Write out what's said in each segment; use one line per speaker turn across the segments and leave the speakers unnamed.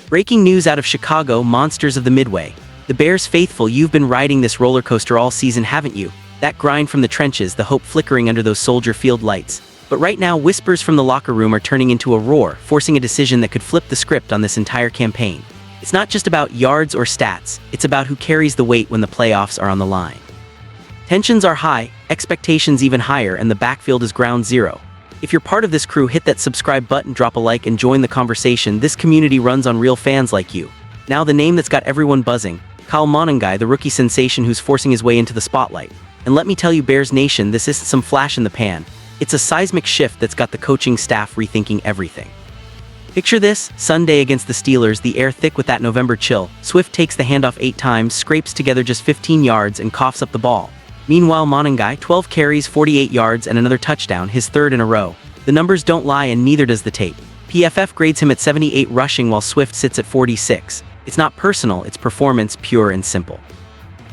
Breaking news out of Chicago, Monsters of the Midway. The Bears faithful, you've been riding this roller coaster all season, haven't you? That grind from the trenches, the hope flickering under those Soldier Field lights. But right now, whispers from the locker room are turning into a roar, forcing a decision that could flip the script on this entire campaign. It's not just about yards or stats, it's about who carries the weight when the playoffs are on the line. Tensions are high, expectations even higher, and the backfield is ground zero. If you're part of this crew, hit that subscribe button, drop a like, and join the conversation. This community runs on real fans like you. Now the name that's got everyone buzzing, Kyle Monangai, the rookie sensation who's forcing his way into the spotlight. And let me tell you, Bears Nation, this isn't some flash in the pan. It's a seismic shift that's got the coaching staff rethinking everything. Picture this, Sunday against the Steelers, the air thick with that November chill. Swift takes the handoff 8 times, scrapes together just 15 yards, and coughs up the ball. Meanwhile, Monangai, 12 carries, 48 yards, and another touchdown, his third in a row. The numbers don't lie, and neither does the tape. PFF grades him at 78 rushing while Swift sits at 46. It's not personal, it's performance, pure and simple.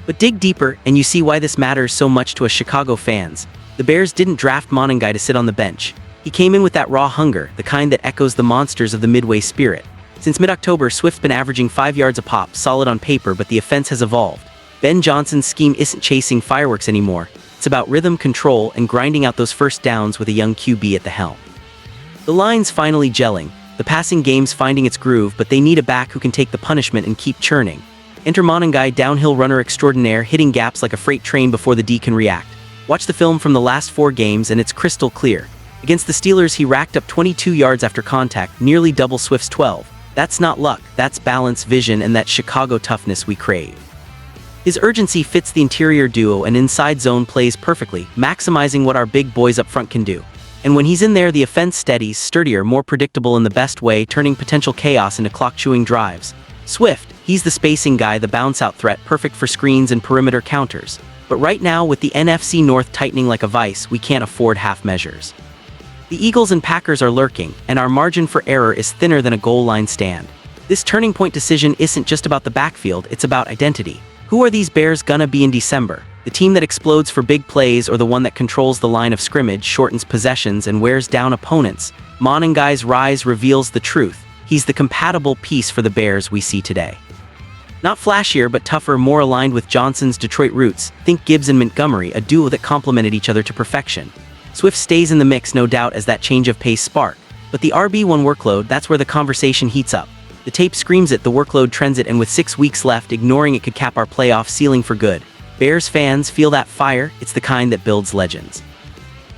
But dig deeper, and you see why this matters so much to us Chicago fans. The Bears didn't draft Monangai to sit on the bench. He came in with that raw hunger, the kind that echoes the Monsters of the Midway spirit. Since mid-October, Swift's been averaging 5 yards a pop, solid on paper, but the offense has evolved. Ben Johnson's scheme isn't chasing fireworks anymore. It's about rhythm, control, and grinding out those first downs with a young QB at the helm. The line's finally gelling. The passing game's finding its groove, but they need a back who can take the punishment and keep churning. Enter Monangai, downhill runner extraordinaire, hitting gaps like a freight train before the D can react. Watch the film from the last 4 games and it's crystal clear. Against the Steelers, he racked up 22 yards after contact, nearly double Swift's 12. That's not luck, that's balance, vision, and that Chicago toughness we crave. His urgency fits the interior duo and inside zone plays perfectly, maximizing what our big boys up front can do. And when he's in there, the offense steadies, sturdier, more predictable in the best way, turning potential chaos into clock-chewing drives. Swift, he's the spacing guy, the bounce-out threat, perfect for screens and perimeter counters. But right now, with the NFC North tightening like a vice, we can't afford half measures. The Eagles and Packers are lurking, and our margin for error is thinner than a goal line stand. This turning point decision isn't just about the backfield, it's about identity. Who are these Bears gonna be in December? The team that explodes for big plays or the one that controls the line of scrimmage, shortens possessions, and wears down opponents? Monangai's rise reveals the truth. He's the compatible piece for the Bears we see today. Not flashier, but tougher, more aligned with Johnson's Detroit roots. Think Gibbs and Montgomery, a duo that complemented each other to perfection. Swift stays in the mix, no doubt, as that change of pace spark. But the RB1 workload, that's where the conversation heats up. The tape screams it, the workload trends it, and with 6 weeks left, ignoring it could cap our playoff ceiling for good. Bears fans feel that fire, it's the kind that builds legends.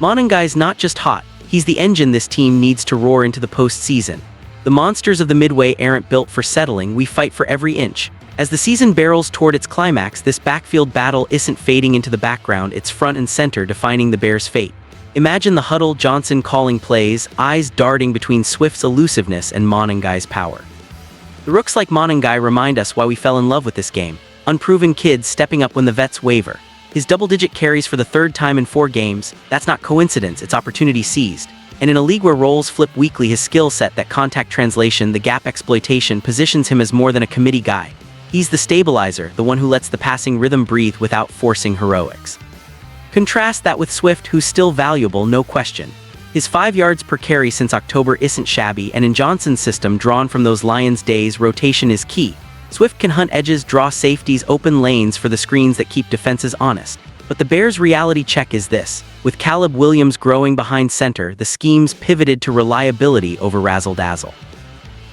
Monangai's not just hot, he's the engine this team needs to roar into the postseason. The Monsters of the Midway aren't built for settling, we fight for every inch. As the season barrels toward its climax, this backfield battle isn't fading into the background, it's front and center, defining the Bears' fate. Imagine the huddle, Johnson calling plays, eyes darting between Swift's elusiveness and Monangai's power. The rooks like Monangai remind us why we fell in love with this game. Unproven kids stepping up when the vets waver. His double-digit carries for the 3rd time in 4 games, that's not coincidence, it's opportunity seized. And in a league where roles flip weekly, his skill set, that contact translation, the gap exploitation, positions him as more than a committee guy. He's the stabilizer, the one who lets the passing rhythm breathe without forcing heroics. Contrast that with Swift, who's still valuable, no question. His 5 yards per carry since October isn't shabby, and in Johnson's system, drawn from those Lions days, rotation is key. Swift can hunt edges, draw safeties, open lanes for the screens that keep defenses honest. But the Bears' reality check is this. With Caleb Williams growing behind center, the scheme's pivoted to reliability over razzle-dazzle.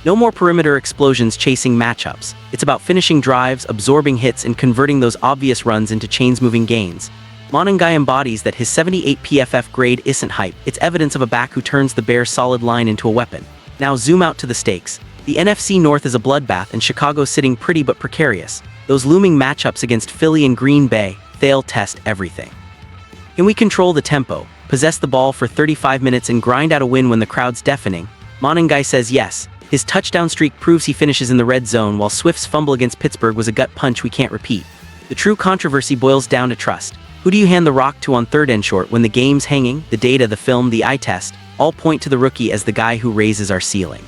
No more perimeter explosions chasing matchups. It's about finishing drives, absorbing hits, and converting those obvious runs into chains-moving gains. Monangai embodies that. His 78 PFF grade isn't hype, it's evidence of a back who turns the Bears' solid line into a weapon. Now zoom out to the stakes. The NFC North is a bloodbath and Chicago's sitting pretty but precarious. Those looming matchups against Philly and Green Bay, they'll test everything. Can we control the tempo, possess the ball for 35 minutes and grind out a win when the crowd's deafening? Monangai says yes. His touchdown streak proves he finishes in the red zone, while Swift's fumble against Pittsburgh was a gut punch we can't repeat. The true controversy boils down to trust. Who do you hand the rock to on 3rd and short when the game's hanging? The data, the film, the eye test, all point to the rookie as the guy who raises our ceiling.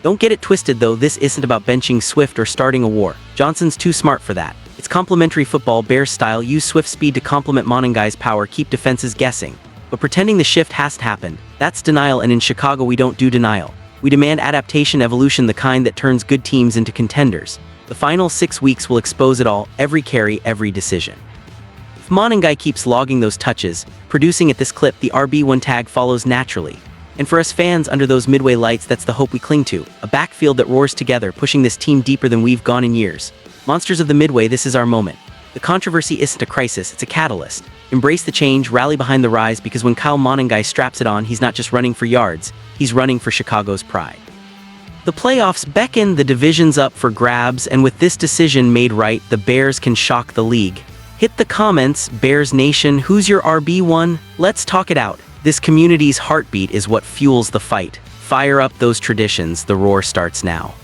Don't get it twisted though, this isn't about benching Swift or starting a war. Johnson's too smart for that. It's complementary football, Bears style, use Swift's speed to complement Monangai's power, keep defenses guessing. But pretending the shift hasn't happened, that's denial, and in Chicago we don't do denial. We demand adaptation evolution, the kind that turns good teams into contenders. The final 6 weeks will expose it all, every carry, every decision. If Monangai keeps logging those touches, producing at this clip, the RB1 tag follows naturally. And for us fans under those midway lights, that's the hope we cling to. A backfield that roars together, pushing this team deeper than we've gone in years. Monsters of the midway, this is our moment. The controversy isn't a crisis, it's a catalyst. Embrace the change, rally behind the rise, because when Kyle Monangai straps it on, he's not just running for yards, he's running for Chicago's pride. The playoffs beckon, the division's up for grabs, and with this decision made right, the Bears can shock the league. Hit the comments, Bears Nation, who's your RB1? Let's talk it out. This community's heartbeat is what fuels the fight. Fire up those traditions, the roar starts now.